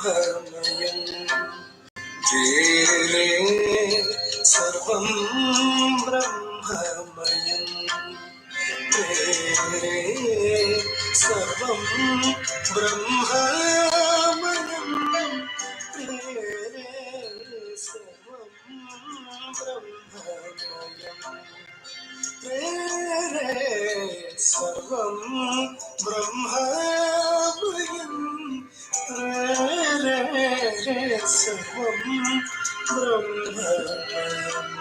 सर्वं ब्रह्ममयं रे सर्वं ब्रह्ममयं रे सर्वं ब्रह्ममयं रे सर्वं ब्रह्ममयं रे सर्वं ब्रह्ममयम्.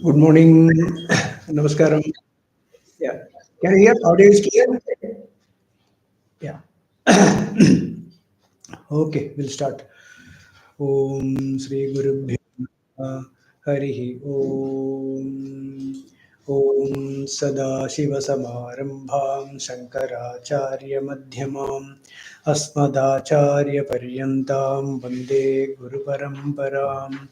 Good morning. Namaskaram. Yeah. Can you hear? Audio is clear? Yeah. Okay, we'll start. Om Sri Guru Harihi Om. Om Sada Shiva Samarambham Shankaracharya Madhyamam Asmadacharya Paryantam Vande Guru Paramparam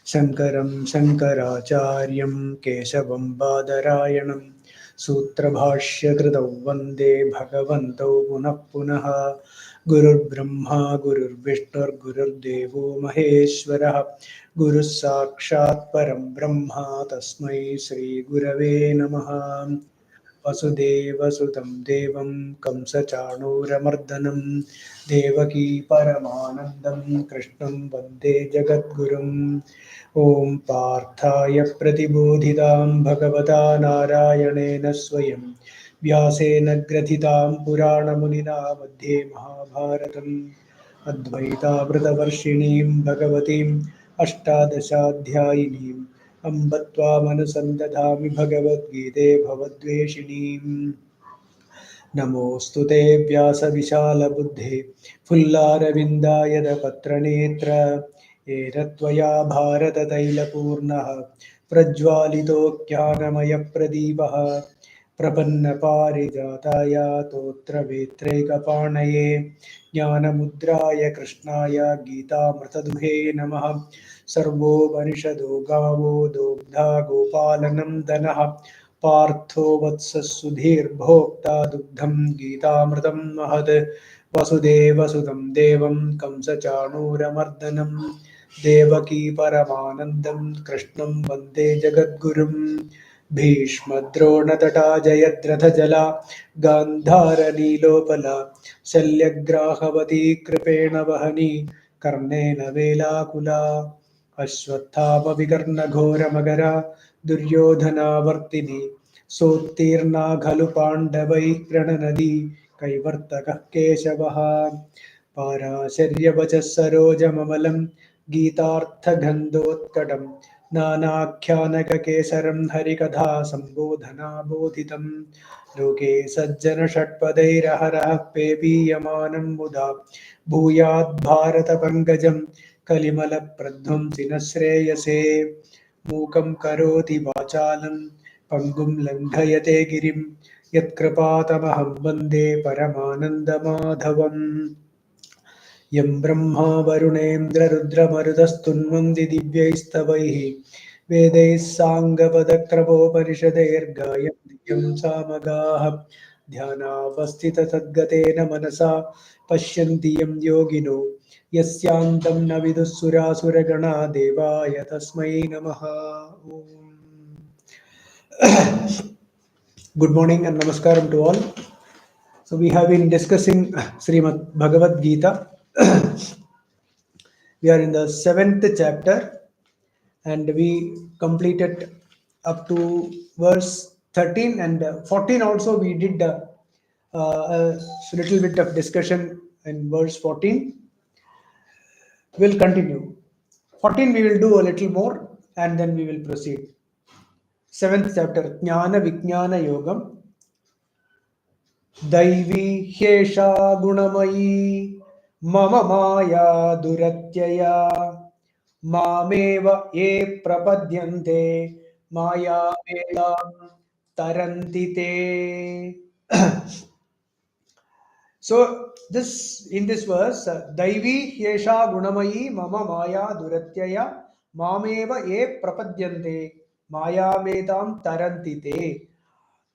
Shankaram Shankaracharyam Keshavam Badarayanam Sutrabhashya Kritau Vande Bhagavantau Punah Punaha Gurur Brahma Gurur Vishnu Gurur Devo Maheshwarah Guru Sakshat Param Brahma Tasmai Sri Gurave Namaha Vasudeva Sutam Devam Kamsachanuramardanam Devaki Paramanandam Krishnam Vande Jagadgurum Om Parthaya Pratibodhitam Bhagavata Narayanena Swayam Vyasena Grathitam Purana Munina Madhye Mahabharatam Advaita-vrita-varshinim Bhagavatim Ashtadasha-adhyayinim Ambatva-manusandadhami Bhagavad-gite Bhavadveshinim Namostu te Vyasa-vishala-buddhe Fullaravinda-yada-patra-netra Yena tvaya Bharata-taila-purnaha Prajvalito-jnanamaya-pradipaha Prapanna-parijataya Totra-vetreka-panaye Jnana-mudraya Krishnaya Gita-mrtaduhe Namaha Sarvo-panishado Gavo Dogdha Gopalanam Danaha Partho Vatsasudhir Bhokta Dugdham Gita-mrtam Mahad Vasudeva Sudam Devam Kamsachanuramardanam Devaki Paramanandam Krishnam Vande Jagadgurum Bhishmadronatata Jayadratha Jala Gandhara Nilopala Shalyagrahavati Kripena Vahani Karnena Velakula Ashwathama Vikarna Ghora Magara Duryodhana Vartini Sotirna Ghalu Pandavai Prananadi Kaivartaka Keshavaha Parasharya Vachasaroja Mamalam Geetartha Gandhotkatam Nanakyanaka Kesaram Harikatha Sambodhana Bodhitam Loke Sajjana Shatpadairahara Pepiyamanam Muda Bhuyat Bharata Pankajam Kalimala Pradham Sinashreyase Mukam Karoti Vachalam Pangum Langhayate Girim Yatkrapatamaham Vande Paramanandamadhavam Yam Brahma Varunendra Rudra Marudastunmandi Divyaisthavaihi Vedais Sangavadakrapopanishader Gayam Divyam Samagaha Dhyanavastita Tadgatena Manasa Pashyanti Yam Yogino Yasyantam Navidusura Suragana Devaya Tasmai Namaha. Good morning and namaskaram to all. So we have been discussing Srimad Bhagavad Gita. We are in the 7th chapter and we completed up to verse 13 and 14 also we did a little bit of discussion in verse 14. We'll continue. 14 we will do a little more and then we will proceed. 7th chapter, Jnana Vijnana Yogam. Daivi Hyesha Gunamayi Mama Maya Duratyaya Mameva Ye Prapadyante Maya Vedam Tarantite. So this in this verse, Daivi Hyesha Gunamayi Mama Maya Duratyaya Mameva Ye Prapadyante Maya Vedam Tarantite.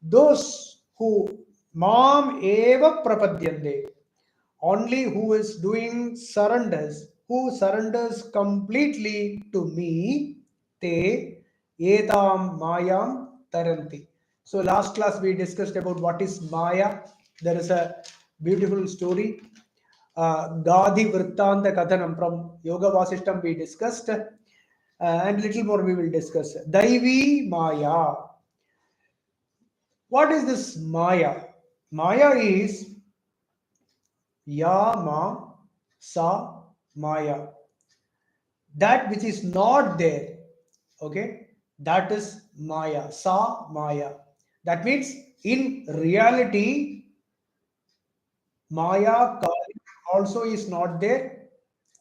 Those who Mam Eva Prapadyante, only who is doing surrenders, who surrenders completely to me, te etam mayam taranti. So last class we discussed about what is Maya. There is a beautiful story, Gadi Vrittanta Kathanam from Yoga Vasishtam we discussed, and little more we will discuss. Daivi Maya. What is this Maya? Maya is Ya Ma Sa Maya. That which is not there. Okay? That is Maya. Sa Maya. That means in reality, Maya also is not there,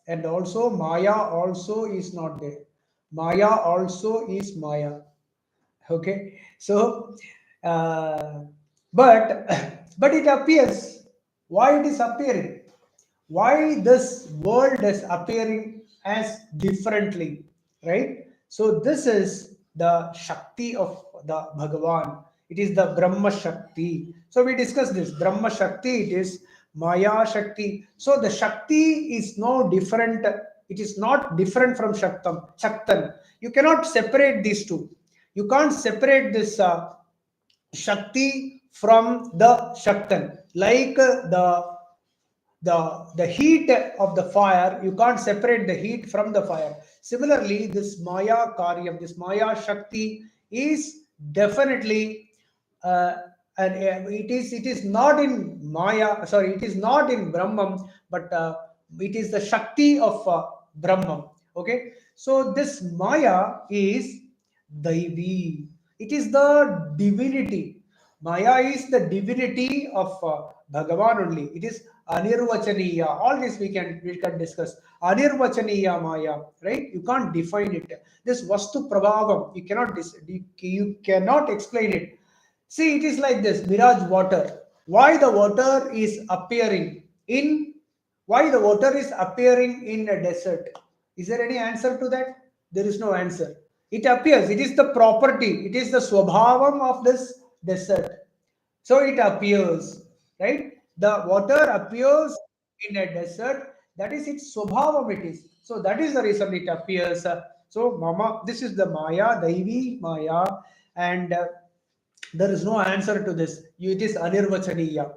and also Maya also is not there. Maya also is Maya. Okay, so uh, but but it appears. Why it is appearing? Why this world is appearing as differently, right? So this is the Shakti of the Bhagavan. It is the Brahma Shakti. So we discussed this Brahma Shakti. It is Maya Shakti. So the Shakti is no different. It is not different from Shaktan. You cannot separate these two. You can't separate this Shakti from the Shaktan. Like the heat of the fire, you can't separate the heat from the fire. Similarly, this Maya Karyam, this Maya Shakti is definitely uh, and it is not in Maya, sorry, it is not in Brahman, but it is the Shakti of Brahman. Okay, so this Maya is Daivi. It is the divinity. Maya is the divinity of Bhagavan only. It is Anirvachaniya. All this we can discuss. Anirvachaniya Maya, right? You can't define it. This Vastu Prabhavam, you cannot explain it. See, it is like this mirage water. Why the water is appearing in why the water is appearing in a desert? Is there any answer to that? There is no answer. It appears. It is the property. It is the swabhavam of this desert. So it appears, right? The water appears in a desert. That is its swabhavam. It is. So that is the reason it appears. So Mama, this is the Maya, Daivi Maya, and there is no answer to this. It is Anirvachaniya.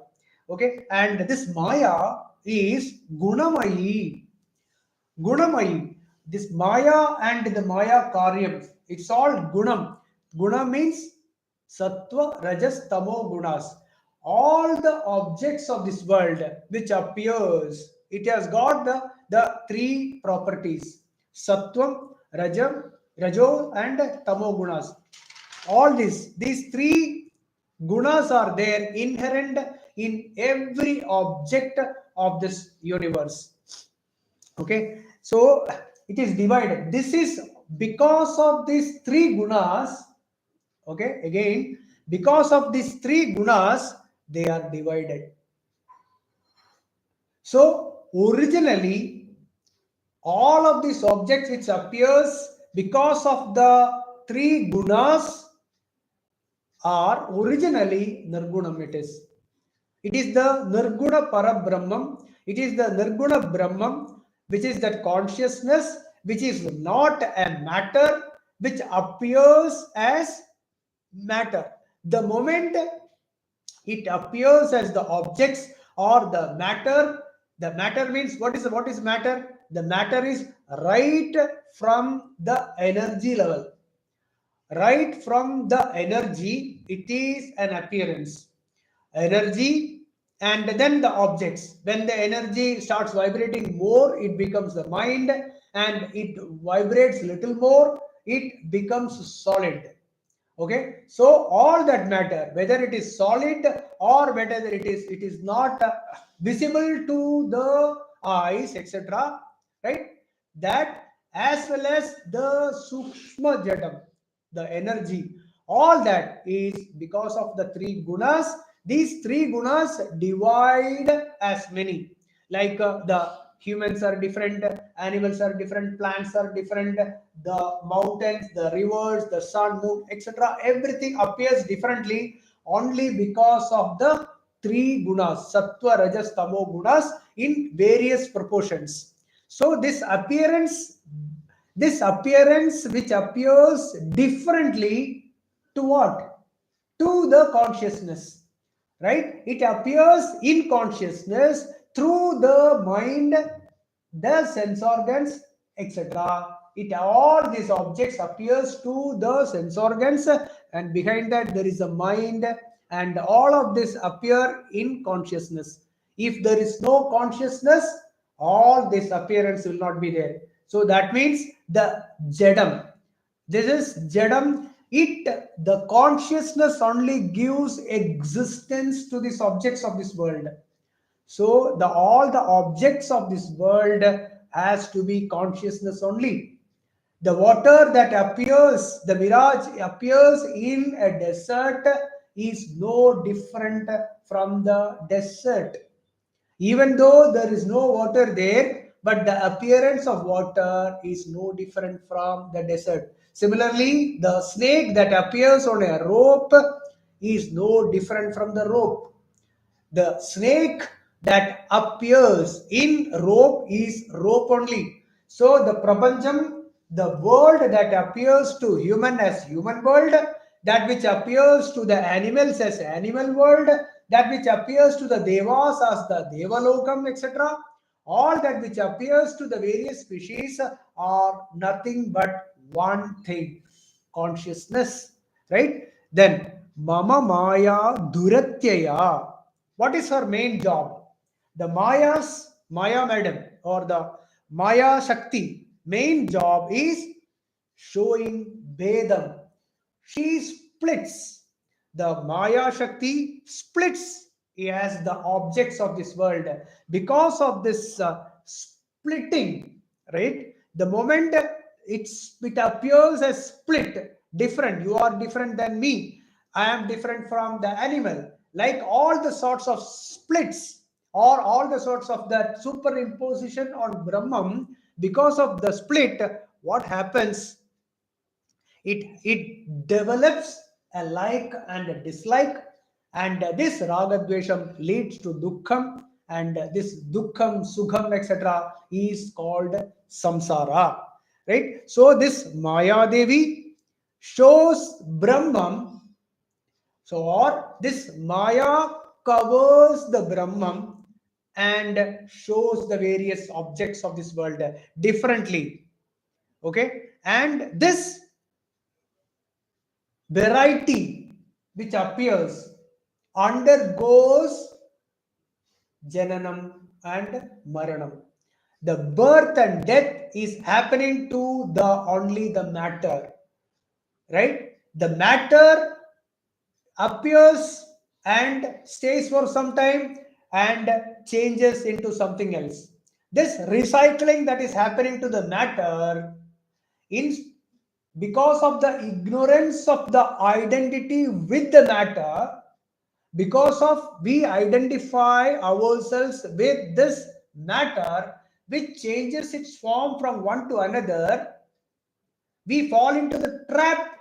Okay, and this Maya is Gunamayi. Gunamayi. This Maya and the Maya Karyam, it's all Gunam. Guna means Sattva, Rajas, Tamo Gunas. All the objects of this world which appears, it has got the three properties. Sattvam, Rajam, Rajo and Tamo Gunas. All these three gunas are there inherent in every object of this universe. Okay, so it is divided. This is because of these three gunas. Okay, again, because of these three gunas, they are divided. So originally, all of these objects which appears because of the three gunas are originally nirgunam. It is the Nirguna Parabrahmam. It is the Nirguna Brahmam, which is that consciousness, which is not a matter, which appears as matter. The moment it appears as the objects or the matter means what is matter? The matter is right from the energy level. Right from the energy, it is an appearance. Energy and then the objects. When the energy starts vibrating more, it becomes the mind, and it vibrates little more, it becomes solid. Okay, so all that matter, whether it is solid or whether it is not visible to the eyes, etc., right? That as well as the sukshma jadam, the energy, all that is because of the three gunas. These three gunas divide as many, like the humans are different, animals are different, plants are different, the mountains, the rivers, the sun, moon, etc., everything appears differently only because of the three gunas, sattva, rajas, tamo gunas, in various proportions. So this appearance which appears differently to what? To the consciousness, right? It appears in consciousness through the mind, the sense organs, etc. It all these objects appears to the sense organs, and behind that there is a mind, and all of this appear in consciousness. If there is no consciousness, all this appearance will not be there. So that means the jadam, this is jadam. It, the consciousness only gives existence to these objects of this world. So the all the objects of this world has to be consciousness only. The water that appears, the mirage appears in a desert is no different from the desert. Even though there is no water there, but the appearance of water is no different from the desert. Similarly, the snake that appears on a rope is no different from the rope. The snake that appears in rope is rope only. So the prapancham, the world that appears to human as human world, that which appears to the animals as animal world, that which appears to the devas as the devalokam, etc., all that which appears to the various species are nothing but one thing, consciousness, right? Then mama maya duratyaya, what is her main job? The Maya madam or the Maya Shakti main job is showing Vedam. She splits. The Maya Shakti splits as the objects of this world. Because of this splitting, right? The moment it appears as split, different. You are different than me. I am different from the animal. Like all the sorts of splits or all the sorts of that superimposition on Brahman, because of the split, what happens? It develops a like and a dislike, and this ragadvesham leads to dukkham, and this dukkham, sukham, etc., is called samsara. Right? So this Maya Devi shows Brahman, so or this Maya covers the Brahman and shows the various objects of this world differently. Okay, and this variety which appears undergoes jananam and maranam. The birth and death is happening to the only the matter, right? The matter appears and stays for some time and changes into something else. This recycling that is happening to the matter, in because of the ignorance of the identity with the matter, because of we identify ourselves with this matter which changes its form from one to another, we fall into the trap.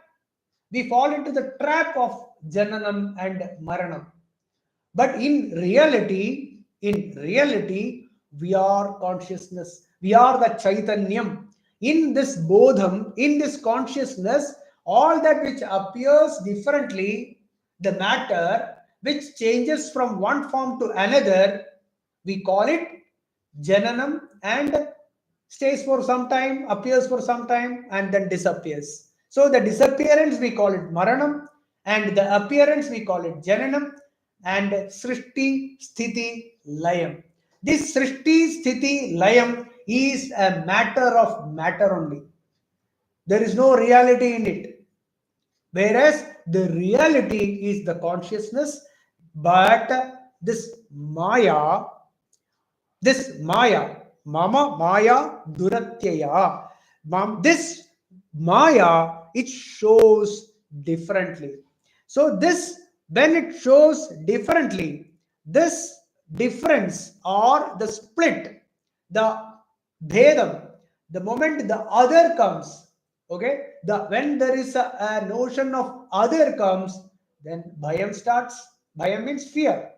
We fall into the trap of jananam and maranam. But in reality, we are consciousness, we are the chaitanyam. In this bodham, in this consciousness, all that which appears differently, the matter which changes from one form to another, we call it jananam, and stays for some time, appears for some time, and then disappears. So the disappearance we call it Maranam, and the appearance we call it Jananam, and Srishti, Sthiti, Layam. This Srishti, Sthiti, Layam is a matter of matter only. There is no reality in it. whereas the reality is the consciousness. But this Maya, Mama Maya Duratyaya, this Maya, it shows differently. So this, when it shows differently, this difference or the split, the bhedam, the moment the other comes, okay, when there is a notion of other comes, then bhayam starts. Bhayam means fear.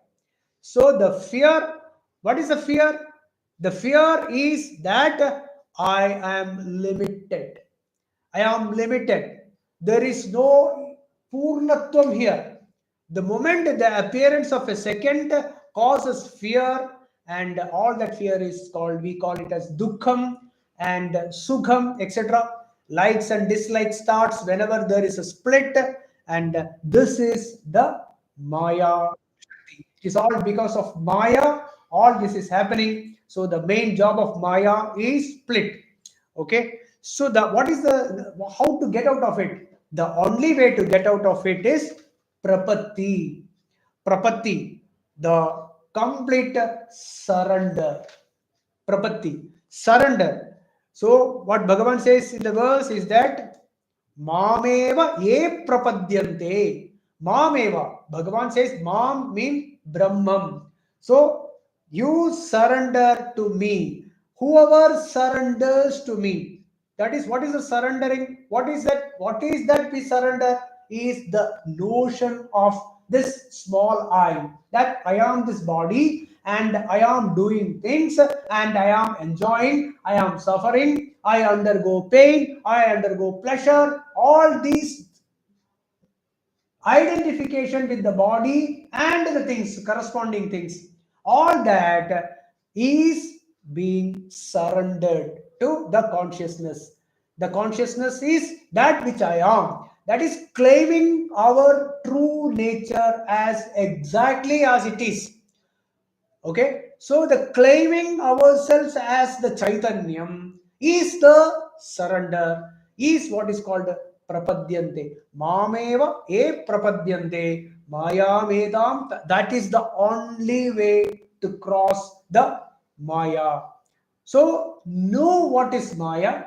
So the fear, what is the fear? The fear is that I am limited. I am limited. There is no purnatvam here. The moment the appearance of a second causes fear, and all that fear is called, we call it as dukkham and sukham, etc. Likes and dislikes starts whenever there is a split, and this is the Maya. It is all because of Maya. All this is happening. So the main job of Maya is split. Okay. So the what is the how to get out of it? The only way to get out of it is prapatti. Prapatti, the complete surrender. Prapatti, surrender. So what Bhagavan says in the verse is that Mameva ye prapadyante. Mameva. Bhagavan says Mam means Brahman. So you surrender to me. Whoever surrenders to me. That is, what is the surrendering? What is that? What is that we surrender? Is the notion of this small I. That I am this body and I am doing things and I am enjoying, I am suffering, I undergo pain, I undergo pleasure. All these identification with the body and the things, corresponding things, all that is being surrendered to the consciousness. The consciousness is that which I am. That is claiming our true nature as exactly as it is. Okay, so the claiming ourselves as the Chaitanyam is the surrender, is what is called prapadyante. Mameva e prapadyante maya medam. That is the only way to cross the Maya. So know what is Maya,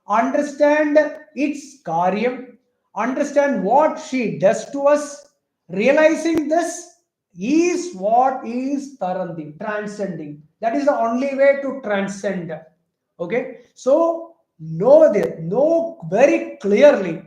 understand its karyam, understand what she does to us. Realizing this is what is tarandi, transcending. That is the only way to transcend. Okay, so know very clearly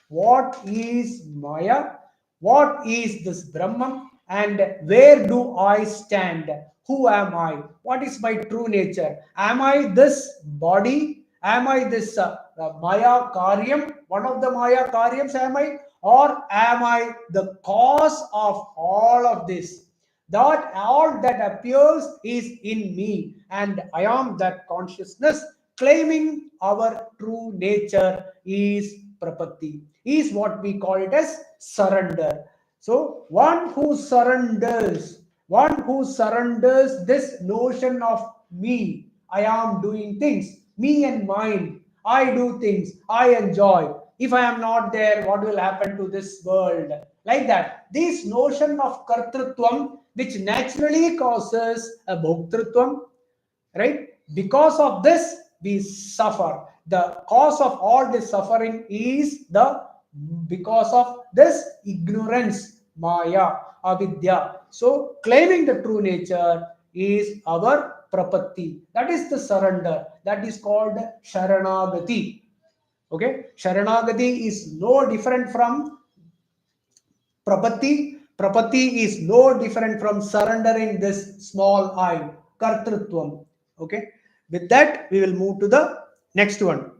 what is Maya, what is this Brahman, and where do I stand? Who am I? What is my true nature? Am I this body? Am I this Maya Karyam? One of the Maya Karyams am I? Or am I the cause of all of this? That all that appears is in me, and I am that consciousness. Claiming our true nature is prapatti, is what we call it as surrender. So one who surrenders this notion of me, I am doing things, me and mine, I do things, I enjoy. If I am not there, what will happen to this world? Like that. This notion of kartrutvam, which naturally causes a bhoktrutvam, right? Because of this, we suffer. The cause of all this suffering is the because of this ignorance, Maya, avidya. So, claiming the true nature is our prapatti. That is the surrender. That is called sharanagati. Okay, sharanagati is no different from prapatti. Prapatti is no different from surrendering this small I, kartrutvam. Okay, with that, we will move to the next one.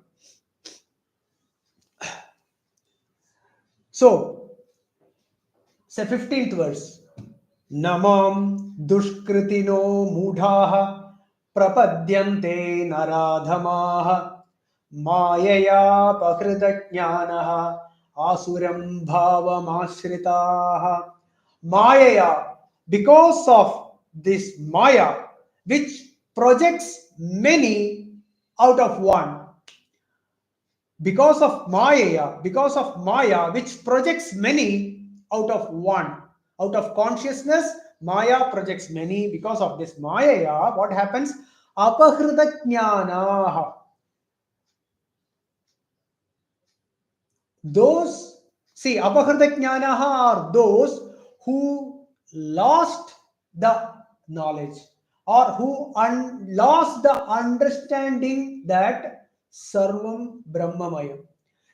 So, say 15th verse. Namam dushkritino mudhaha prapadyante naradhamaha mayaya pakritajnanaha asuram bhavamashritaha. Mayaya, because of this Maya, which projects many out of one, because of Maya, which projects many out of one, out of consciousness, Maya projects many. Because of this Maya, what happens? Apahrita jnana. Those, see, apahrita jnana are those who lost the knowledge, or who lost the understanding that Sarvam Brahmamaya.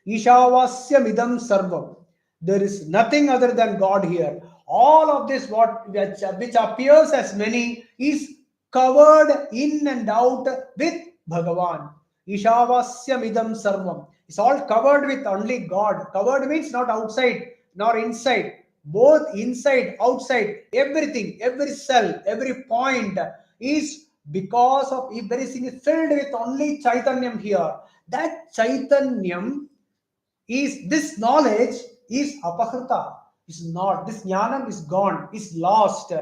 Ishavasya midam sarvam. There is nothing other than God here. All of this, which appears as many, is covered in and out with Bhagavan. Ishavasya midam sarvam. It's all covered with only God. Covered means not outside nor inside. Both inside, outside, everything, every cell, every point is because of everything is filled with only Chaitanyam here. That Chaitanyam is, this knowledge is apahrita, is not, this jnanam is gone, is lost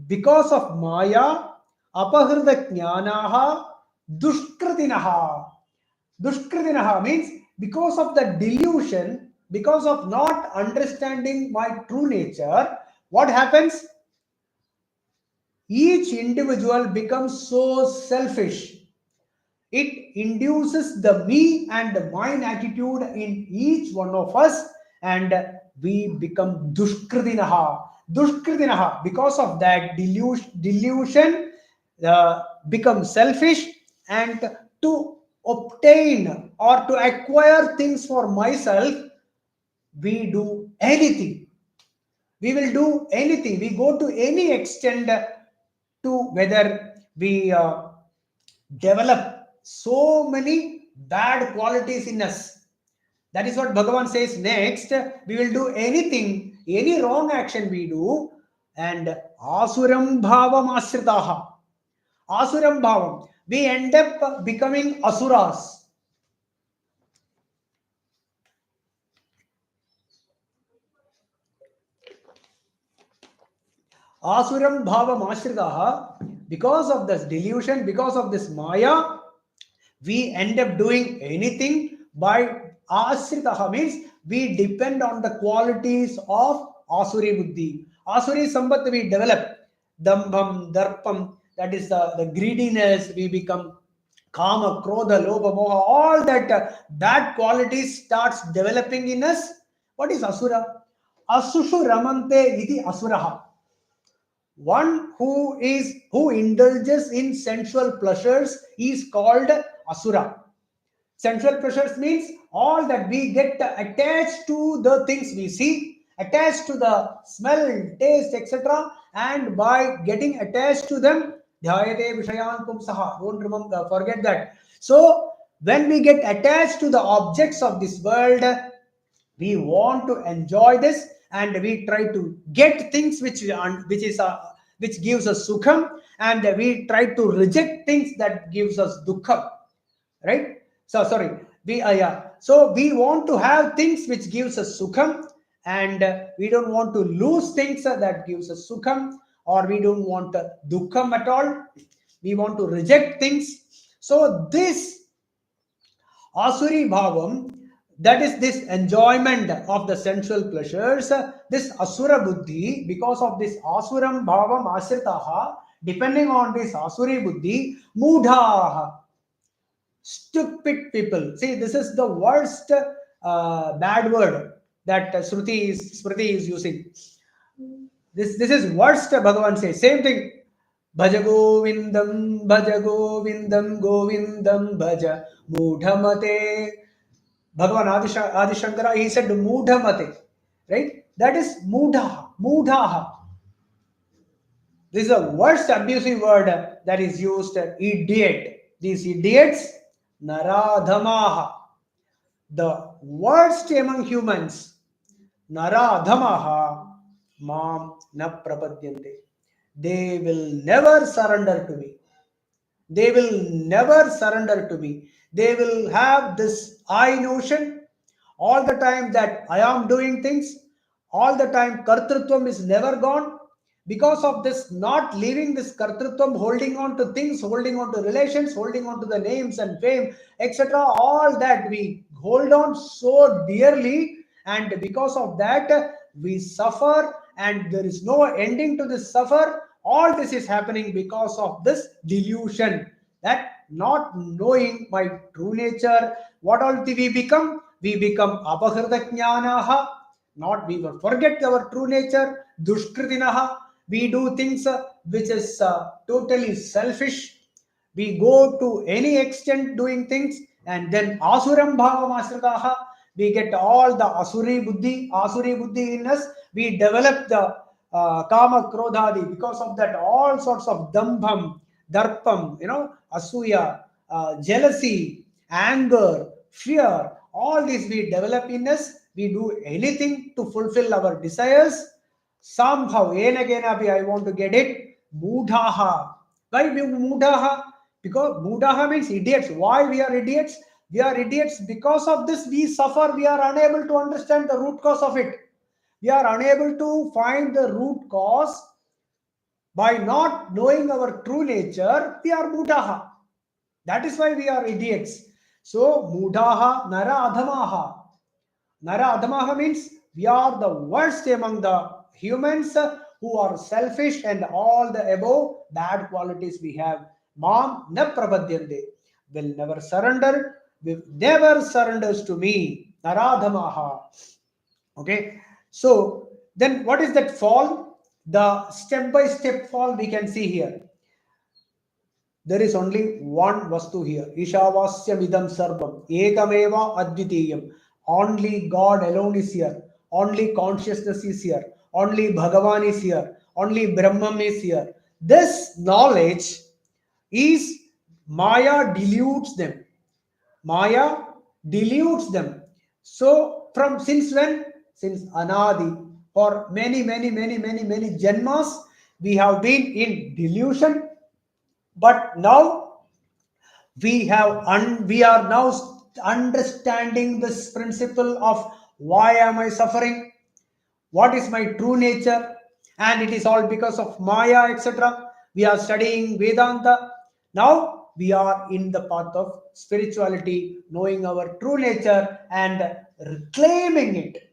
because of Maya. Apahrita jnanaha dushkritinaha. Dushkritinaha means because of the delusion, because of not understanding my true nature, what happens? Each individual becomes so selfish. It induces the me and the mine attitude in each one of us, and we become dushkritinaha. Dushkritinaha, because of that delusion, become selfish, and to obtain or to acquire things for myself, we do anything. We will do anything. We go to any extent to whether we develop so many bad qualities in us. That is what Bhagavan says next. We will do anything, any wrong action we do, and asuram bhavam asritaha. Asuram bhavam. We end up becoming asuras. Asuram bhavam asritaha. Because of this delusion, because of this Maya, we end up doing anything by asritaha, means we depend on the qualities of asuri buddhi. Asuri sambat we develop. Dambam, darpam, that is the greediness, we become kama, krodha, lobha, moha, all that bad qualities starts developing in us. What is asura? Asushu ramante iti asuraha. One who indulges in sensual pleasures is called asura. Sensual pleasures means all that we get attached to the things we see, attached to the smell, taste, etc. And by getting attached to them, dhyayate vishayan pumsaha. Don't remember, forget that. So when we get attached to the objects of this world, we want to enjoy this, and we try to get things which gives us sukham, and we try to reject things that gives us dukkham, right? So sorry, we yeah, so we want to have things which gives us sukham, and we don't want to lose things that gives us sukham, or we don't want dukkham at all. We want to reject things. So this Asuri bhavam, that is this enjoyment of the sensual pleasures, this asura buddhi, because of this asuram bhavam asritaha, depending on this asuri buddhi, mudhaha, stupid people. See, this is the worst bad word that Smriti is using. This is worst. Bhagavan says same thing. Bhaja Govindam, Govindam, Bhaja Mudhamate. Bhagavan Adi Shankara, he said Mudhamate, right? That is Mudha, Mudhaha. This is the worst abusive word that is used, idiot. These idiots, Naradhamaha, the worst among humans, Naradhamaha, Mam na prapadyante. They will never surrender to me. They will never surrender to me. They will have this I notion all the time that I am doing things. All the time, kartrutvam is never gone. Because of this, not leaving this kartrutvam, holding on to things, holding on to relations, holding on to the names and fame, etc. All that we hold on so dearly, and because of that we suffer, and there is no ending to this suffer. All this is happening because of this delusion, that not knowing my true nature. What all do we become? We become apahrita jnanaha, not we will forget our true nature, dushkritinaha. We do things which is totally selfish. We go to any extent doing things, and then asuram bhavam asritaha, we get all the asuri buddhi in us. We develop the kama krodhadi. Because of that, all sorts of dambham, darpam, asuya, jealousy, anger, fear, all these we develop in us. We do anything to fulfill our desires. Somehow enagenapi I want to get it. Mudhaha. Why we mudhaha? Because mudhaha means idiots. Why we are idiots? We are idiots because of this we suffer. We are unable to understand the root cause of it. We are unable to find the root cause. By not knowing our true nature, we are mudhaha. That is why we are idiots. So mudhaha nara adhamaha. Nara Adamaha means we are the worst among the humans who are selfish, and all the above bad qualities we have. Mam na prabadyante, will never surrender, will never surrenders to me. Naradhamaha. Okay. So then what is that fall? The step by step fall we can see here. There is only one vastu here. Ishavasyam idam sarvam. Ekameva advitiyam. Only God alone is here. Only consciousness is here. Only Bhagavan is here. Only Brahman is here. This knowledge is Maya dilutes them. Maya dilutes them. So from since when? Since Anadi. For many janmas, we have been in delusion. But now we are now understanding this principle of why am I suffering, what is my true nature, and it is all because of Maya, etc. We are studying Vedanta. Now we are in the path of spirituality, knowing our true nature and claiming it.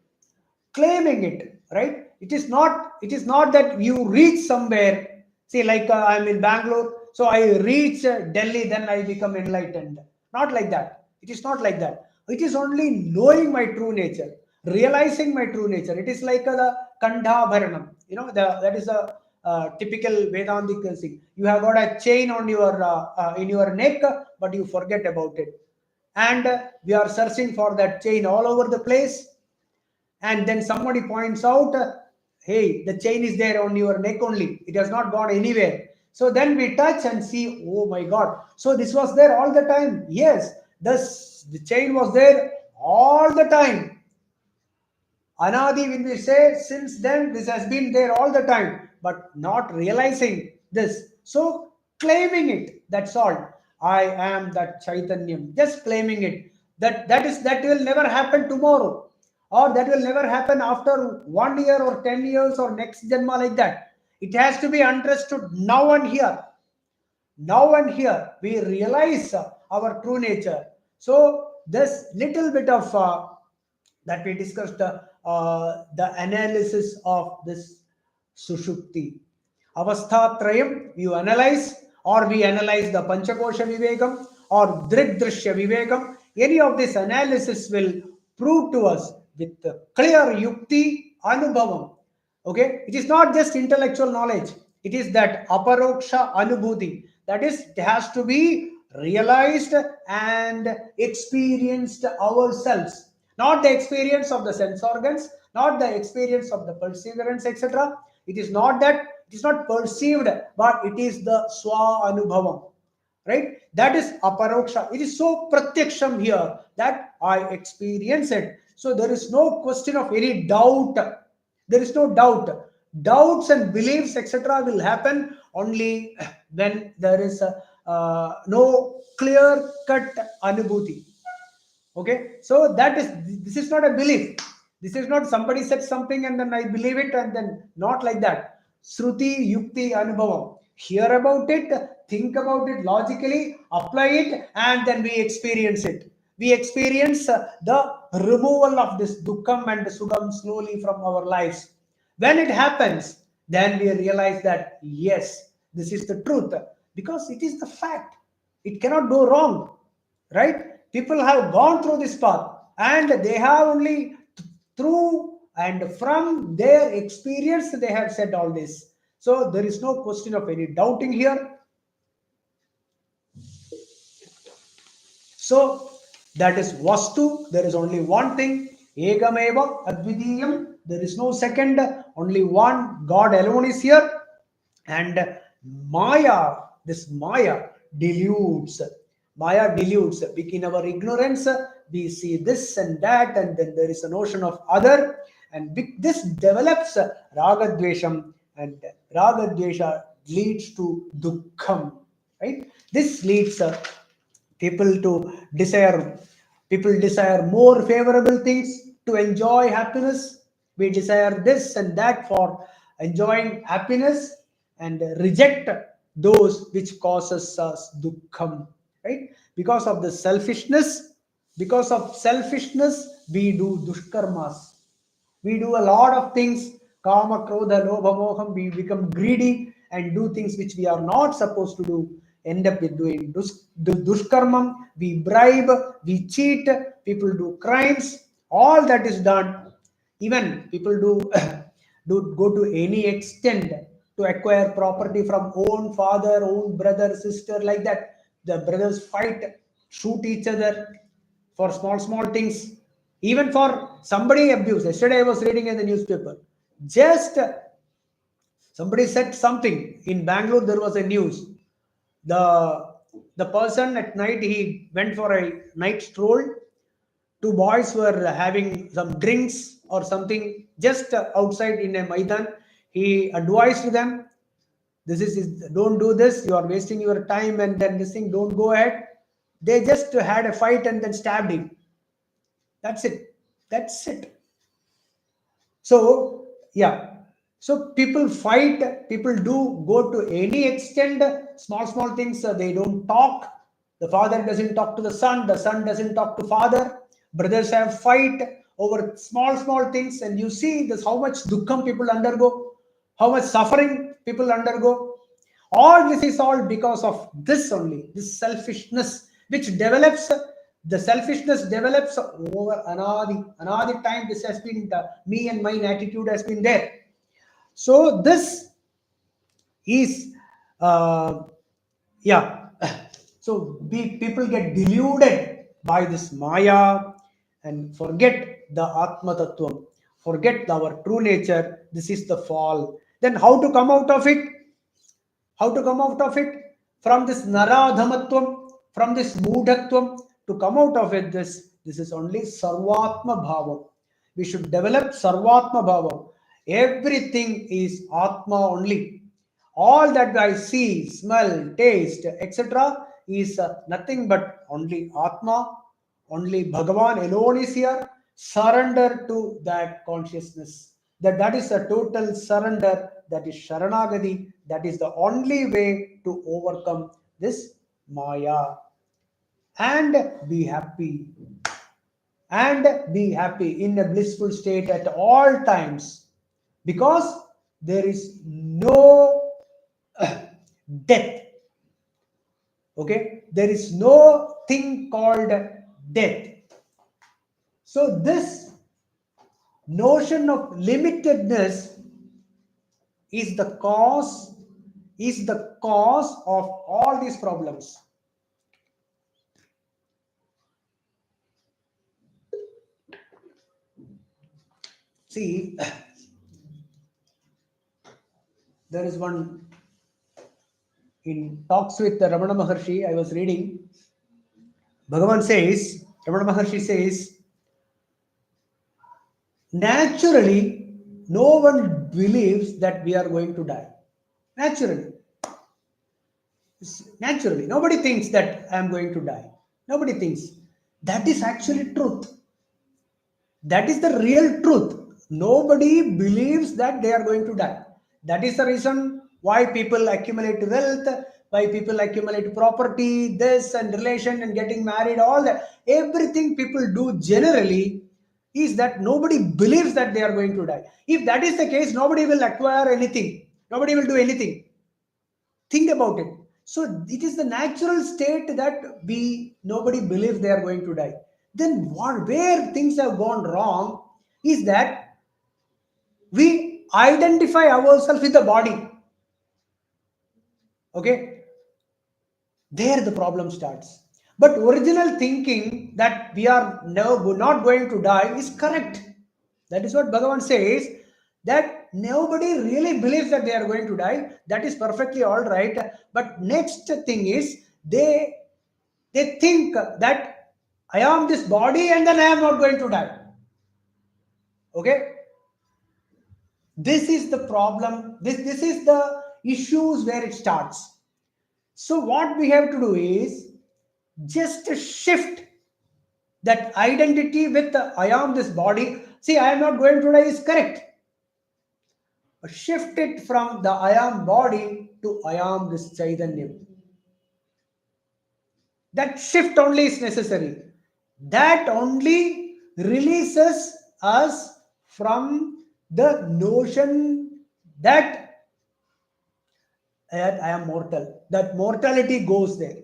Claiming it, right? It is not that you reach somewhere. See, like I'm in Bangalore, so I reach Delhi, then I become enlightened. Not like that. It is not like that. It is only knowing my true nature, realizing my true nature. It is like the kandha bharanam, that is a typical Vedantic thing. You have got a chain on your in your neck, but you forget about it, and we are searching for that chain all over the place. And then somebody points out, hey, the chain is there on your neck only, it has not gone anywhere. So then we touch and see, oh my god, so this was there all the time. Yes, the chain was there all the time. Anadi, when we say since then, this has been there all the time, but not realizing this. So claiming it, that's all. I am that Chaitanyam, just claiming it. That will never happen tomorrow, or that will never happen after 1 year or 10 years or next Janma, like that. It has to be understood now and here. Now and here we realize our true nature. So this little bit of that we discussed, the analysis of this sushupti avastha trayam, you analyze, or we analyze the panchakosha vivekam or drishdrishya vivekam. Any of this analysis will prove to us with clear yukti anubhavam. Okay, it is not just intellectual knowledge, it is that aparoksha anubhuti, that is, it has to be realized and experienced ourselves, not the experience of the sense organs, not the experience of the perseverance, etc. It is not that, it is not perceived, but it is the swa anubhavam, right? That is aparoksha. It is so pratyaksham here that I experience it. So there is no question of any doubt. There is no doubt. Doubts and beliefs, etc., will happen only when there is no clear cut anubhuti. Okay, so that is, this is not a belief. This is not somebody said something and then I believe it, and then not like that. Shruti, yukti, anubhavam. Hear about it, think about it logically, apply it, and then we experience it. We experience the removal of this dukkam and sukham slowly from our lives. When it happens, then we realize that yes, this is the truth, because it is the fact. It cannot go wrong, right? People have gone through this path, and they have only through and from their experience they have said all this. So there is no question of any doubting here. So that is Vastu. There is only one thing. Egameva Advidiyam. There is no second. Only one. God alone is here. And Maya, this Maya deludes. Maya deludes. In our ignorance, we see this and that, and then there is a notion of other. And this develops Ragadvesham, and Ragadvesha leads to Dukkham. Right? This leads people to desire people desire more favorable things to enjoy happiness. We desire this and that for enjoying happiness, and reject those which causes us dukkham, right? Because of selfishness we do dushkarmas. We do a lot of things, kama krodha lobha moham. We become greedy and do things which we are not supposed to do, end up with doing dushkarmam. We bribe, we cheat, people do crimes. All that is done. Even people do do go to any extent to acquire property from own father, own brother, sister, like that. The brothers fight, shoot each other for small things. Even for somebody abuse. Yesterday I was reading in the newspaper, just somebody said something in Bangalore. There was a news. The the person at night, he went for a night stroll. Two boys were having some drinks or something just outside in a maidan. He advised them, don't do this, you are wasting your time, and then this thing, don't go ahead. They just had a fight and then stabbed him. That's it. So yeah, so people fight, people do go to any extent, small things. They don't talk. The father doesn't talk to the son doesn't talk to father. Brothers have fight over small things, and you see this, how much dukkham people undergo, how much suffering people undergo. All this is all because of this only, this selfishness, which develops. The selfishness develops over another time. This has been the me and mine attitude has been there. So this is yeah. So people get deluded by this Maya and forget the Atma Tattvam, forget our true nature. This is the fall. Then how to come out of it? How to come out of it? From this naradhamatvam, from this mudhatvam, to come out of it, this is only sarvatma bhava. We should develop sarvatma bhava. Everything is atma only. All that I see, smell, taste, etc., is nothing but only atma. Only Bhagavan alone is here. Surrender to that consciousness. That is a total surrender. That is Sharanagati. That is the only way to overcome this Maya. And be happy. And be happy in a blissful state at all times. Because there is no death. Okay? There is no thing called death. So this notion of limitedness is the cause of all these problems. See, there is one in talks with Ramana Maharshi. I was reading. Ramana Maharshi says, naturally, no one believes that we are going to die. Naturally, nobody thinks that I am going to die. Nobody thinks. That is actually truth. That is the real truth. Nobody believes that they are going to die. That is the reason why people accumulate wealth, Why people accumulate property, this and relation and getting married, all that. Everything people do generally is that nobody believes that they are going to die. If that is the case, nobody will acquire anything. Nobody will do anything. Think about it. So it is the natural state that nobody believes they are going to die. Then where things have gone wrong is that we identify ourselves with the body. Okay, there the problem starts. But original thinking that we are not going to die is correct. That is what Bhagavan says, that nobody really believes that they are going to die. That is perfectly all right. But next thing is they think that I am this body and then I am not going to die. Okay, this is the problem. This is the issues where it starts. So what we have to do is just shift that identity with the I am this body. See, I am not going to die is correct. But shift it from the I am body to I am this Chaitanya. That shift only is necessary. That only releases us from the notion that I am mortal. That mortality goes there.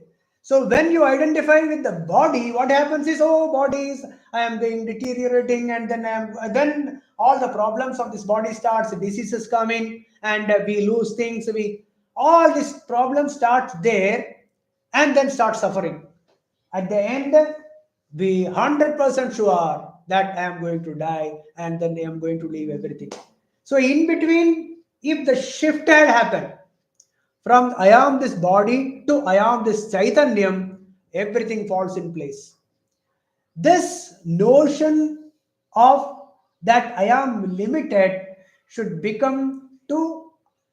So when you identify with the body, what happens is, oh, bodies, I am being deteriorating, and then all the problems of this body starts, diseases come in, and we lose things. All these problems start there, and then start suffering. At the end, be 100% sure that I am going to die, and then I am going to leave everything. So in between, if the shift had happened, from I am this body to I am this Chaitanyam, everything falls in place. This notion of that I am limited should become to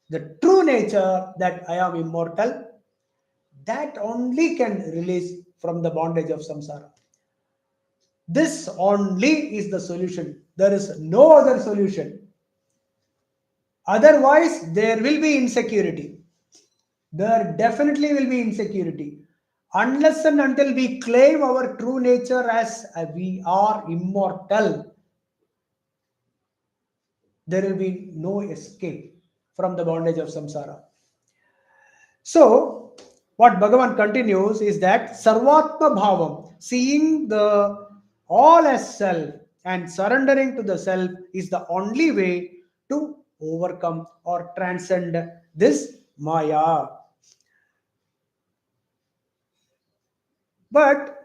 the true nature that I am immortal. That only can release from the bondage of samsara. This only is the solution. There is no other solution. Otherwise, there will be insecurity. There definitely will be insecurity. Unless and until we claim our true nature as we are immortal, there will be no escape from the bondage of samsara. So, what Bhagavan continues is that Sarvatma Bhavam, seeing the all as self and surrendering to the self, is the only way to overcome or transcend this Maya. But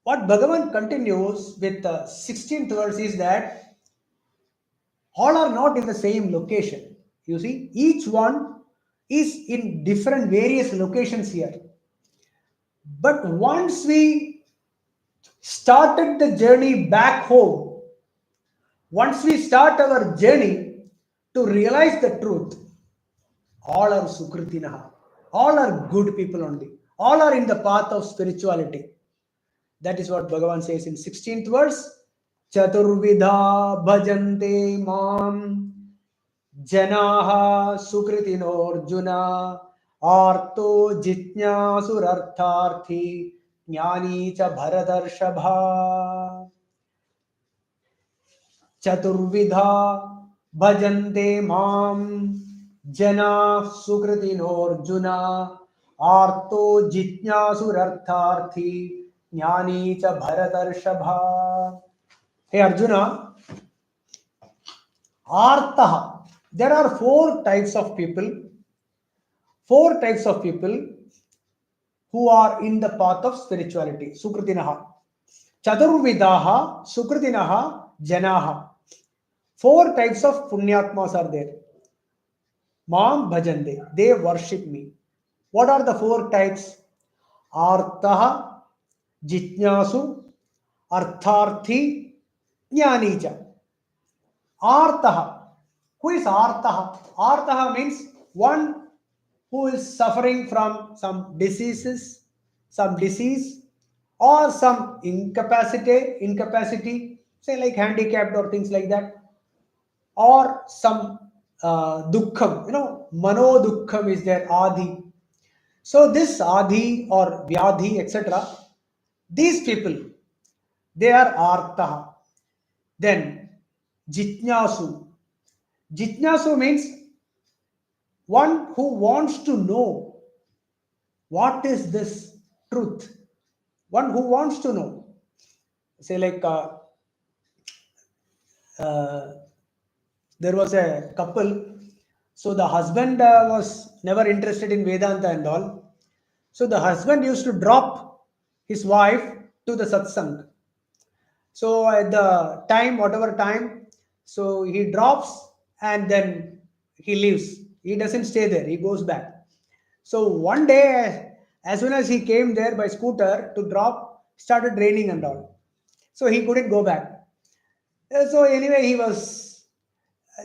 what Bhagavan continues with the 16th verse is that all are not in the same location. You see, each one is in different various locations here. But once we started the journey back home, once we start our journey to realize the truth, all are Sukritinaha, all are good people only, all are in the path of spirituality. That is what Bhagavan says in 16th verse. Chaturvidha bhajante mam janaha sukritinor arto jitnyasurartharthi jnani cha bharadarshabha. Chaturvidha bhajante mam jana sukritinor arto jitnyasurartharthi jnani cha bharadarshabha. Hey Arjuna, Artaha. There are four types of people who are in the path of spirituality. Sukritinaha. Chaturvidaha, Sukritinaha, Janaha. Four types of Punyatmas are there. Mam Bhajande. They worship me. What are the four types? Artaha, Jitnyasu, Artharthi, Jnanija. Artaha. Who is Artaha? Artaha means one who is suffering from some disease, or some incapacity, say like handicapped or things like that, or some dukkham, mano dukkham is there, adi. So this adi or vyadhi, etc., these people, they are artaha. Then jitnyasu. Jitnyasu means one who wants to know what is this truth. One who wants to know. Say like uh, there was a couple. So the husband was never interested in Vedanta and all. So the husband used to drop his wife to the satsang. So at the time, whatever time, so he drops and then he leaves. He doesn't stay there. He goes back. So one day, as soon as he came there by scooter to drop, started raining and all. So he couldn't go back. So anyway, he was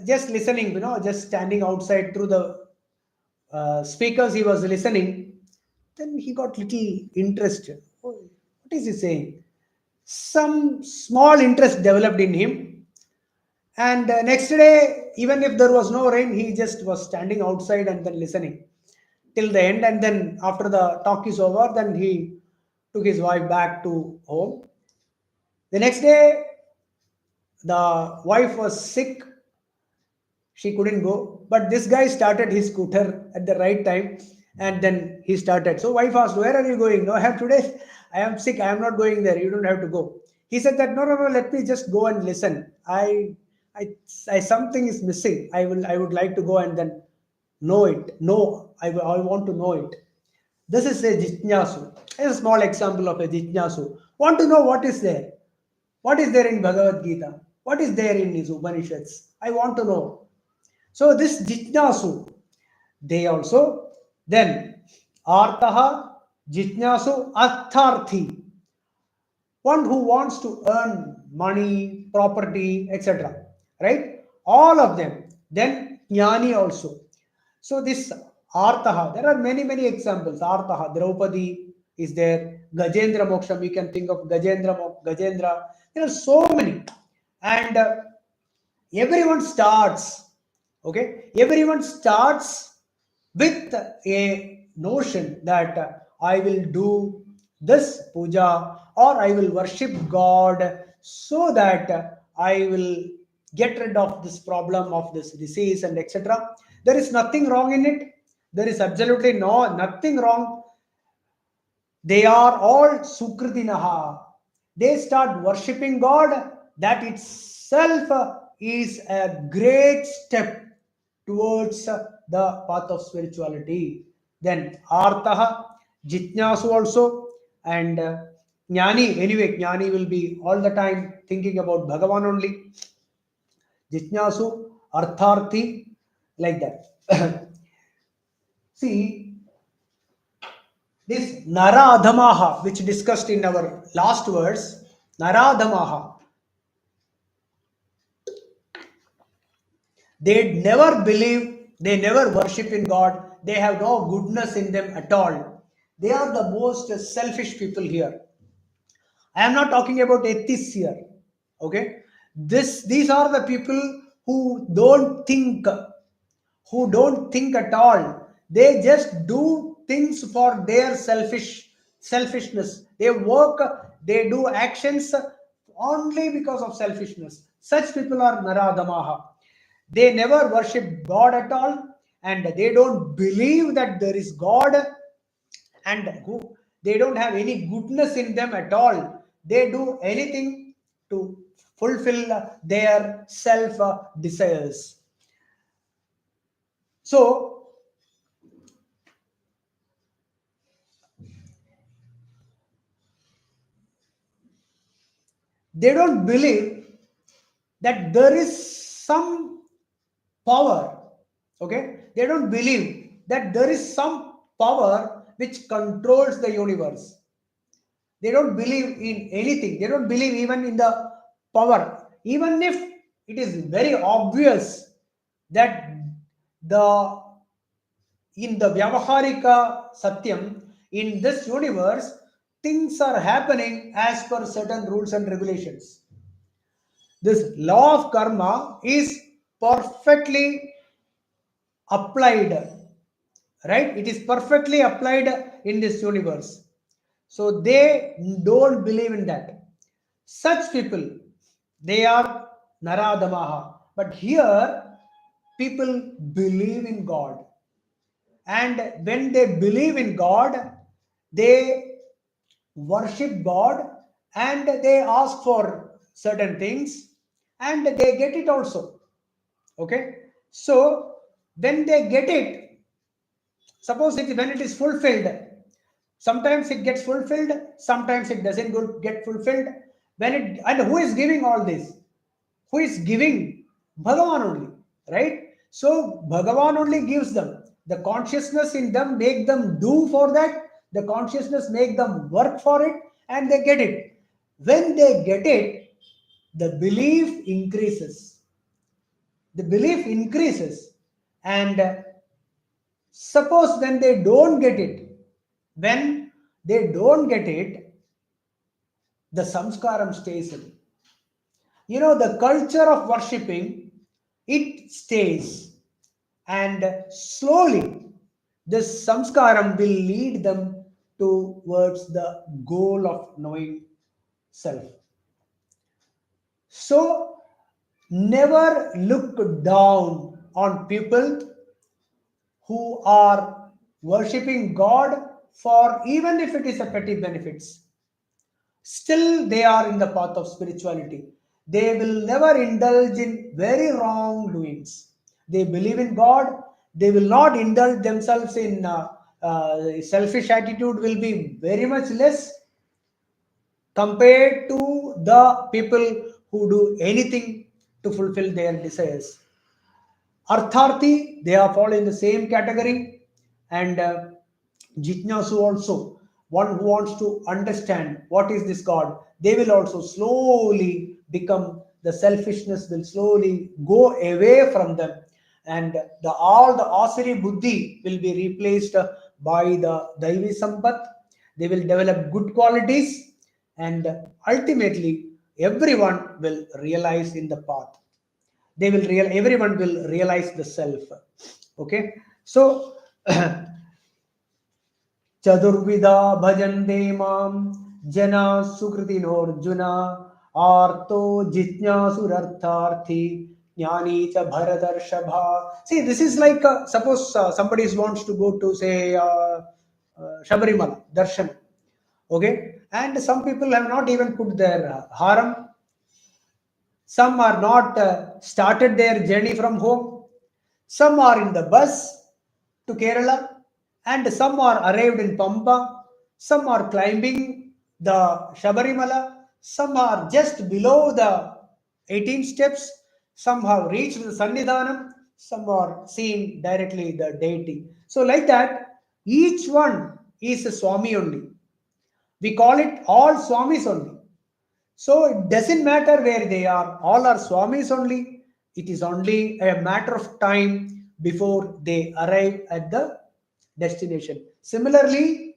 just listening, just standing outside through the speakers. He was listening. Then he got little interested. Oh, what is he saying? Some small interest developed in him. And next day, even if there was no rain, he just was standing outside and then listening till the end. And then after the talk is over, then he took his wife back to home. The next day, the wife was sick. She couldn't go, but this guy started his scooter at the right time, and then he started. So wife asked, "Where are you going?" "No, I have today. I am sick. I am not going there. You don't have to go." He said that, "No, no, no. Let me just go and listen. I something is missing. I would like to go and then know it. No, I want to know it." This is a jitnyasu. A small example of a jitnyasu. Want to know what is there? What is there in Bhagavad Gita? What is there in his Upanishads? I want to know. So this jitnasu, they also, then artaha, jitnasu, artharthi, one who wants to earn money, property, etc. Right? All of them. Then jnani also. So this artaha, there are many, many examples. Artaha, Draupadi is there. Gajendra Moksham, you can think of Gajendra. There are so many. And everyone starts, okay, everyone starts with a notion that I will do this puja or I will worship God so that I will get rid of this problem of this disease and etc. There is nothing wrong in it. There is absolutely nothing wrong. They are all Sukritinaha. They start worshipping God. That itself is a great step towards the path of spirituality. Then Artaha, Jitnyasu also, and Jnani. Anyway, Jnani will be all the time thinking about Bhagavan only. Jitnyasu, Artharthi, like that. See, this Naradhamaha, which discussed in our last verse, Naradhamaha, they never believe, they never worship in God, they have no goodness in them at all. They are the most selfish people here. I am not talking about atheists here. Okay? These are the people who don't think at all. They just do things for their selfishness. They work, they do actions only because of selfishness. Such people are Naradamaha. They never worship God at all, and they don't believe that there is God, and who they don't have any goodness in them at all. They do anything to fulfill their self desires. So they don't believe that there is some power. Okay, they don't believe that there is some power which controls the universe. They don't believe in anything. They don't believe even in the power, even if it is very obvious that the in the Vyavaharika Satyam, in this universe, things are happening as per certain rules and regulations. This law of karma is perfectly applied, right? It is perfectly applied in this universe. So they don't believe in that. Such people, they are Naradamaha. But here, people believe in God. And when they believe in God, they worship God and they ask for certain things and they get it also. Okay? So, when they get it, suppose when it is fulfilled, sometimes it gets fulfilled, sometimes it doesn't get fulfilled. When it, and who is giving all this? Who is giving? Bhagavan only, right? So Bhagavan only gives them. The consciousness in them make them do for that. The consciousness make them work for it, and they get it. When they get it, the belief increases. The belief increases, and suppose when they don't get it, when they don't get it, the samskaram stays in. You know, the culture of worshipping, it stays, and slowly this samskaram will lead them towards the goal of knowing self. So never look down on people who are worshipping God for, even if it is a petty benefits. Still they are in the path of spirituality. They will never indulge in very wrong doings. They believe in God. They will not indulge themselves in selfish attitude, will be very much less compared to the people who do anything to fulfill their desires. Artharthi, they are fall in the same category, and Jitnasu also, one who wants to understand what is this God, they will also slowly become, the selfishness will slowly go away from them, and the all the asuri buddhi will be replaced by the Daivi Sampat. They will develop good qualities, and ultimately everyone will realize in the path. They will real Everyone will realize the self. Okay, so चतुर्विधा भजन्ते मां जना सुकृतिनो अर्जुना आर्तो जिज्ञासुरर्थार्थी ज्ञानी च भरतर्षभा. See, this is like suppose somebody wants to go to say Shabarimala darshan. Okay, and some people have not even put their haram. Some are not started their journey from home. Some are in the bus to Kerala, and some are arrived in Pampa. Some are climbing the Shabarimala. Some are just below the 18 steps. Some have reached the Sannidhanam. Some are seeing directly the deity. So, like that, each one is a Swami only. We call it all Swamis only. So it doesn't matter where they are, all are Swamis only. It is only a matter of time before they arrive at the destination. Similarly,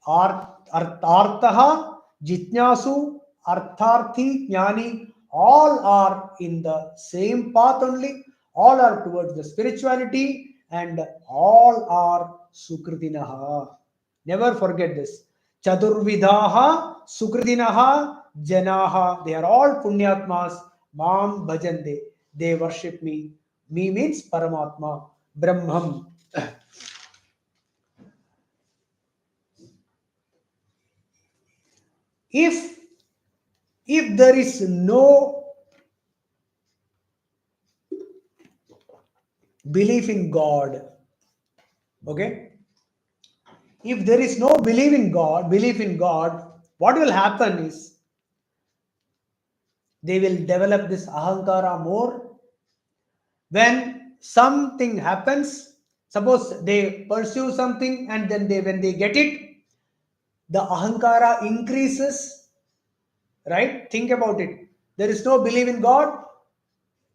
Arthaha, Jitnyasu, Artharthi, Jnani, all are in the same path only. All are towards the spirituality, and all are Sukritinaha. Never forget this. Chaturvidaha, Sukritinaha, Janaha. They are all Punyatmas. Mam Bhajande. They worship me. Me means Paramatma, Brahman. If there is no belief in God, okay, if there is no belief in God, what will happen is they will develop this ahankara more. When something happens, suppose they pursue something and then when they get it, the ahankara increases, right? Think about it. There is no belief in God.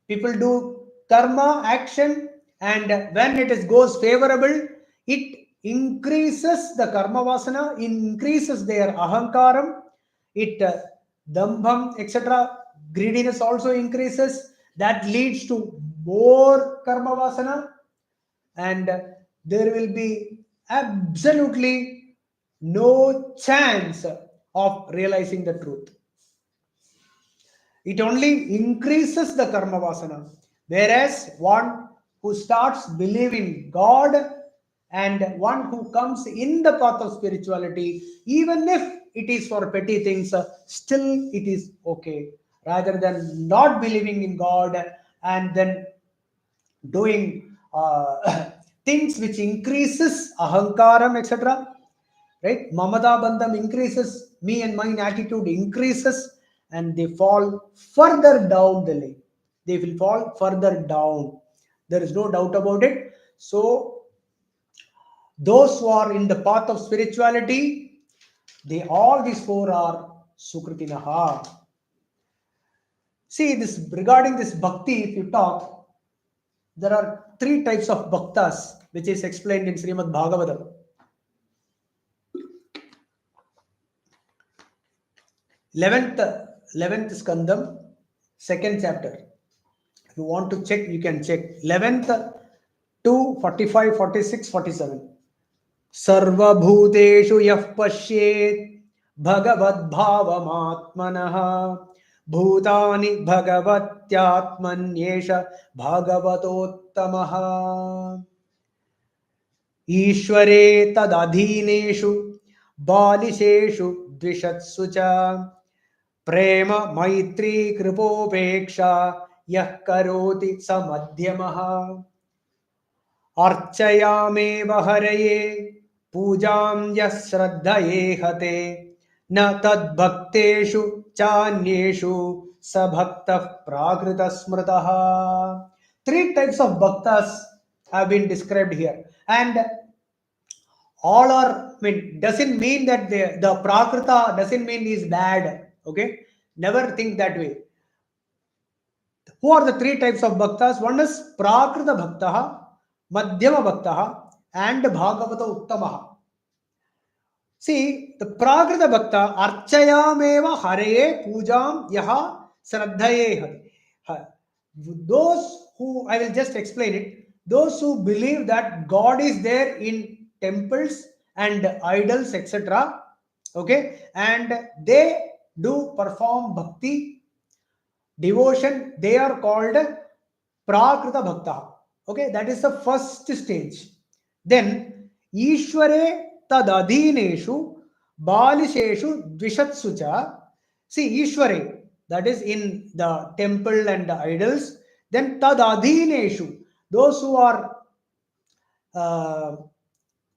People do karma action, and when it goes favorable, it increases the karma vasana, increases their ahankaram, it dambham, etc. Greediness also increases. That leads to more karma vasana. and there will be absolutely no chance of realizing the truth. It only increases the karma vasana. Whereas one who starts believing God and one who comes in the path of spirituality, even if it is for petty things, still it is okay. Rather than not believing in God and then doing things which increases ahankaram, etc. Right? Mamata bandham increases, me and mine attitude increases, and they fall further down the lane. They will fall further down. There is no doubt about it. So, those who are in the path of spirituality, they all these four are Sukritinaha. See, this regarding this bhakti, if you talk, there are three types of bhaktas, which is explained in Srimad Bhagavatam. 11th skandam, second chapter. If you want to check, you can check. 11th to 45, 46, 47. Sarvabhuteshu yah pashyet bhagavadbhavamatmanah bhutani bhagavatyatmanyesha bhagavatottamaha ईश्वरे तदधीनेषु बालिशेषु द्विषत्सु च प्रेम मैत्री कृपोपेक्षा यः करोति स मध्यमः अर्चयामेव हरये पूजां यः श्रद्धयेहते न तद्भक्तेषु चान्येषु स भक्तः प्राकृतस्मृतः. Three types of bhaktas have been described here, and all are, I mean, doesn't mean that the prakrita doesn't mean is bad. Okay, never think that way. Who are the three types of bhaktas? One is prakrita bhaktaha, madhyama bhaktaha, and bhagavata uttamaha. See, the prakrita bhakta archayameva hareye pujam yaha shraddhaye. Those who, I will just explain it, those who believe that God is there in temples and idols, etc. Okay, and they do perform bhakti, devotion, they are called prakrita bhakta. Okay, that is the first stage. Then Ishware tadadhineshu balisheshu dvishatsu cha. See, Ishware, that is in the temple and the idols. Then tadadhineshu, those who are uh,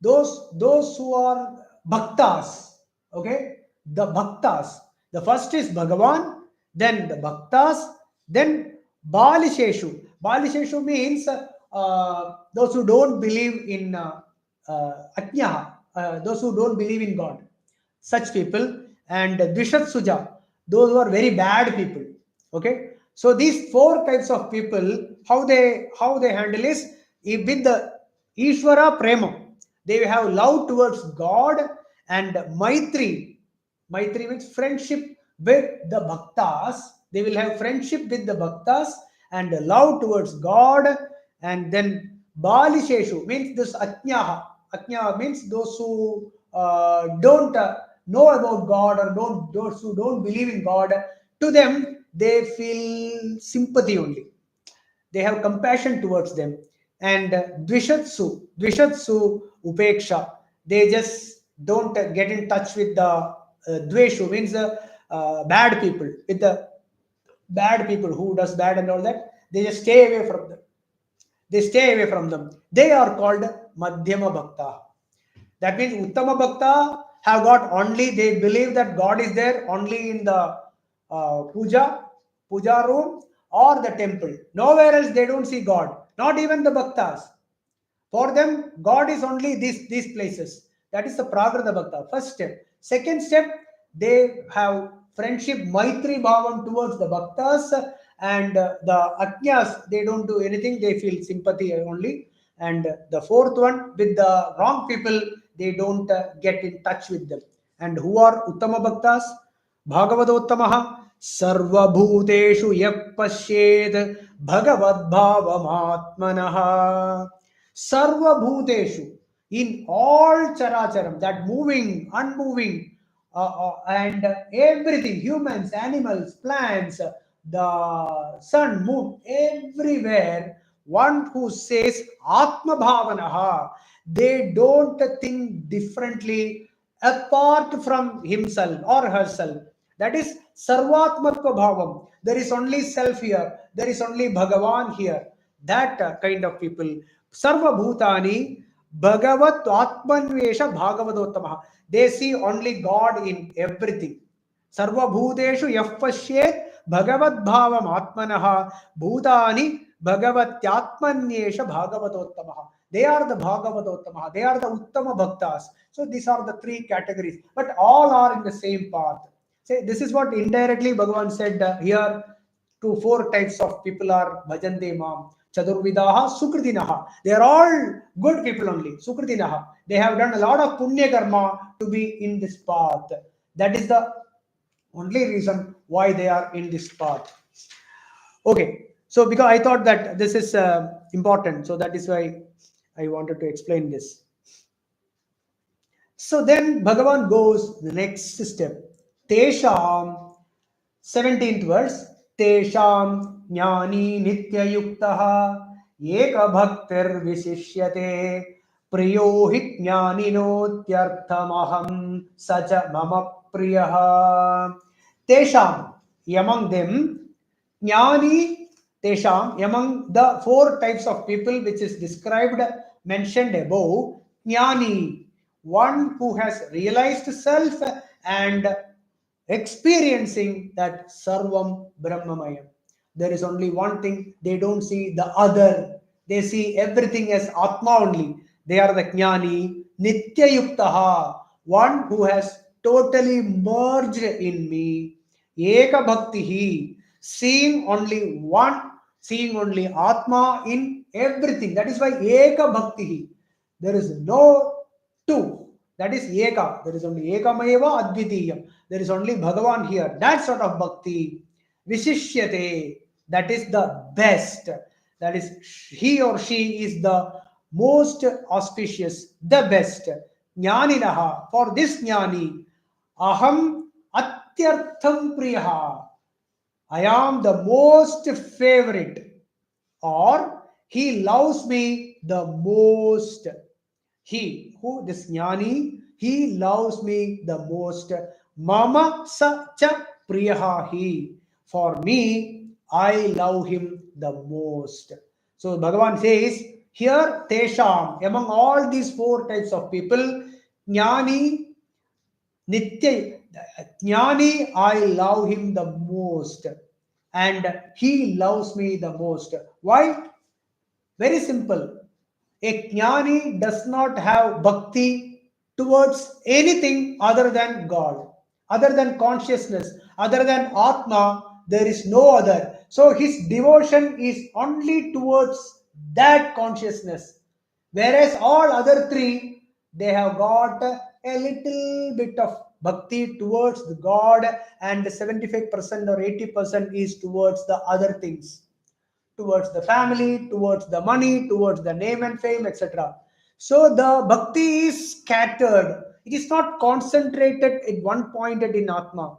those who are bhaktas. Okay, the bhaktas. The first is Bhagavan, then the bhaktas, then balisheshu. Balisheshu means those who don't believe in ajna, those who don't believe in God, such people, and Dvishat Suja, those who are very bad people. Okay, so these four types of people, how they handle is with the Ishvara Prema. They have love towards God, and Maitri. Maitri means friendship with the bhaktas. They will have friendship with the bhaktas and love towards God. And then Balisheshu means this Atnyaha. Atnyaha means those who don't know about God, or those who don't believe in God. To them, they feel sympathy only. They have compassion towards them. And dvishatsu upeksha, they just don't get in touch with the dveshu, means the bad people, with the bad people who does bad and all that. They just stay away from them. They are called madhyama bhakta. That means uttama bhakta have got only, they believe that God is there only in the puja room or the temple. Nowhere else they don't see God. Not even the bhaktas. For them, God is only these places. That is the prakrita bhakta. First step. Second step, they have friendship, maitri bhavam towards the bhaktas, and the ajnas, they don't do anything. They feel sympathy only. And the fourth one, with the wrong people, they don't get in touch with them. And who are uttama bhaktas? Bhagavadottamaha sarvabhuteshu yap pashyed bhagavadbhavamatmanaha. Sarva Bhuteshu, in all Characharam, that moving, unmoving, and everything, humans, animals, plants, the sun, moon, everywhere, one who says Atma Bhavanaha, they don't think differently apart from himself or herself. That is Sarvatmatva Bhavam. There is only self here, there is only Bhagavan here. That kind of people. Sarva Bhutani Bhagavat Atmanvesha Bhagavadottamaha. They see only God in everything. Sarva Bhuteshu Yafpashyet Bhagavad Bhavam Atmanaha Bhutani Bhagavatyatmanyesha Bhagavadottamaha. They are the Bhagavadottamaha. They are the Uttama Bhaktas. So these are the three categories. But all are in the same path. Say, this is what indirectly Bhagavan said here. To four types of people are Bhajante Mam. Chadurvidaha, Sukritinaha. They are all good people only. Sukritinaha. They have done a lot of Punya Karma to be in this path. That is the only reason why they are in this path. Okay. So because I thought that this is important. So that is why I wanted to explain this. So then Bhagavan goes the next step. Tesham, 17th verse. Tesham jnani nityayuktaha eka bhaktir visishyate priyo hi jnaninotyarthamaham sacha mama priyaha. Tesham, among them, jnani, tesham, among the four types of people which is described, mentioned above, jnani, one who has realized self and experiencing that Sarvam Brahmamayam. There is only one thing, they don't see the other. They see everything as Atma only. They are the Jnani, Nitya Yuktaha, one who has totally merged in me. Eka Bhaktihi, seeing only one, seeing only Atma in everything. That is why Eka Bhaktihi. There is no two. That is Eka. There is only Ekamayeva Advitiyam. There is only Bhagavan here. That sort of bhakti. Visishyate. That is the best. That is, he or she is the most auspicious, the best. Jnaninaha. For this Jnani, Aham Atyartham Priyaha. I am the most favorite. Or he loves me the most. He, who this jnani, he loves me the most. Mama sa cha priyaha he. For me, I love him the most. So Bhagavan says here, Tesham, among all these four types of people, jnani, nitya, jnani, I love him the most. And he loves me the most. Why? Very simple. A jnani does not have bhakti towards anything other than God, other than consciousness, other than Atma. There is no other. So his devotion is only towards that consciousness. Whereas all other three, they have got a little bit of bhakti towards the God, and 75% or 80% is towards the other things, towards the family, towards the money, towards the name and fame, etc. So the bhakti is scattered. It is not concentrated at one point in Atma.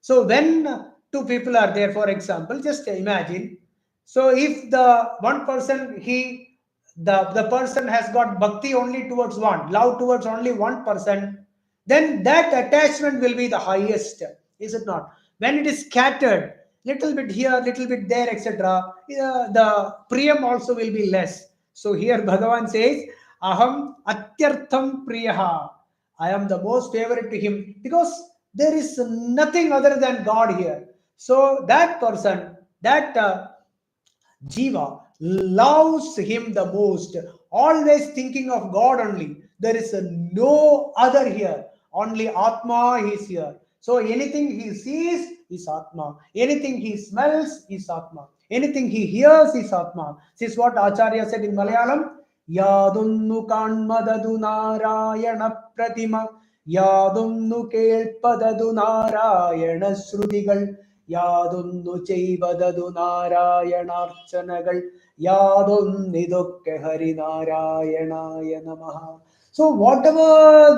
So when two people are there, for example, just imagine. So if the one person, the person has got bhakti only towards one, love towards only one person, then that attachment will be the highest, is it not? When it is scattered, little bit here, little bit there, etc., the priyam also will be less. So here Bhagavan says, Aham Atyartham Priyaha. I am the most favorite to him because there is nothing other than God here. So that person, that Jiva loves him the most, always thinking of God only. There is no other here, only Atma is here. So anything he sees is Atma, anything he smells is Atma, anything he hears is Atma. This is what Acharya said in Malayalam. Yadunnu kanmadadu narayana pratima, Yadunnu kelpadadu narayana srudigal, യാതൊന്നു ചെയ്വതതു നാരായണാർച്ചനകൾ യാതൊന്നിതൊക്കെ ഹരിനാരായണായ നമഃ. So whatever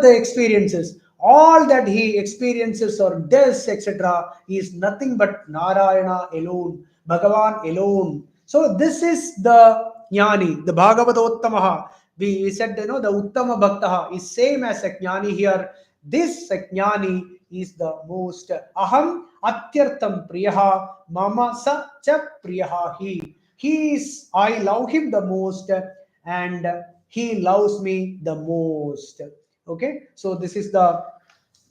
the experiences, all that he experiences or does, etc., is nothing but Narayana alone, Bhagavan alone. So this is the Jnani, the Bhagavatottamaha. We said, the Uttama Bhaktaha is same as a Jnani here. This Jnani is the most. Aham Atyartham Priyaha Mama Sa Cha Priyaha He. He is, I love him the most, and he loves me the most. Okay, so this is the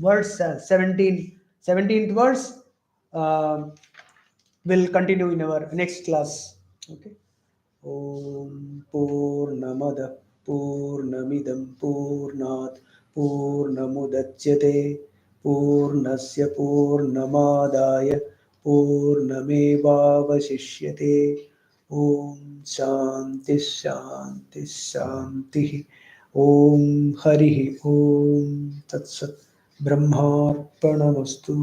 verse 17th verse. Um will continue in our next class. Okay. Om Purnamada Purnamidam Purnat Purnamudachyate Purnasya Purnamadaya Purnamevavashishyate. Om Shanti Shanti Shanti. Om Hari Om Tat Sat. Brahmarpanamastu.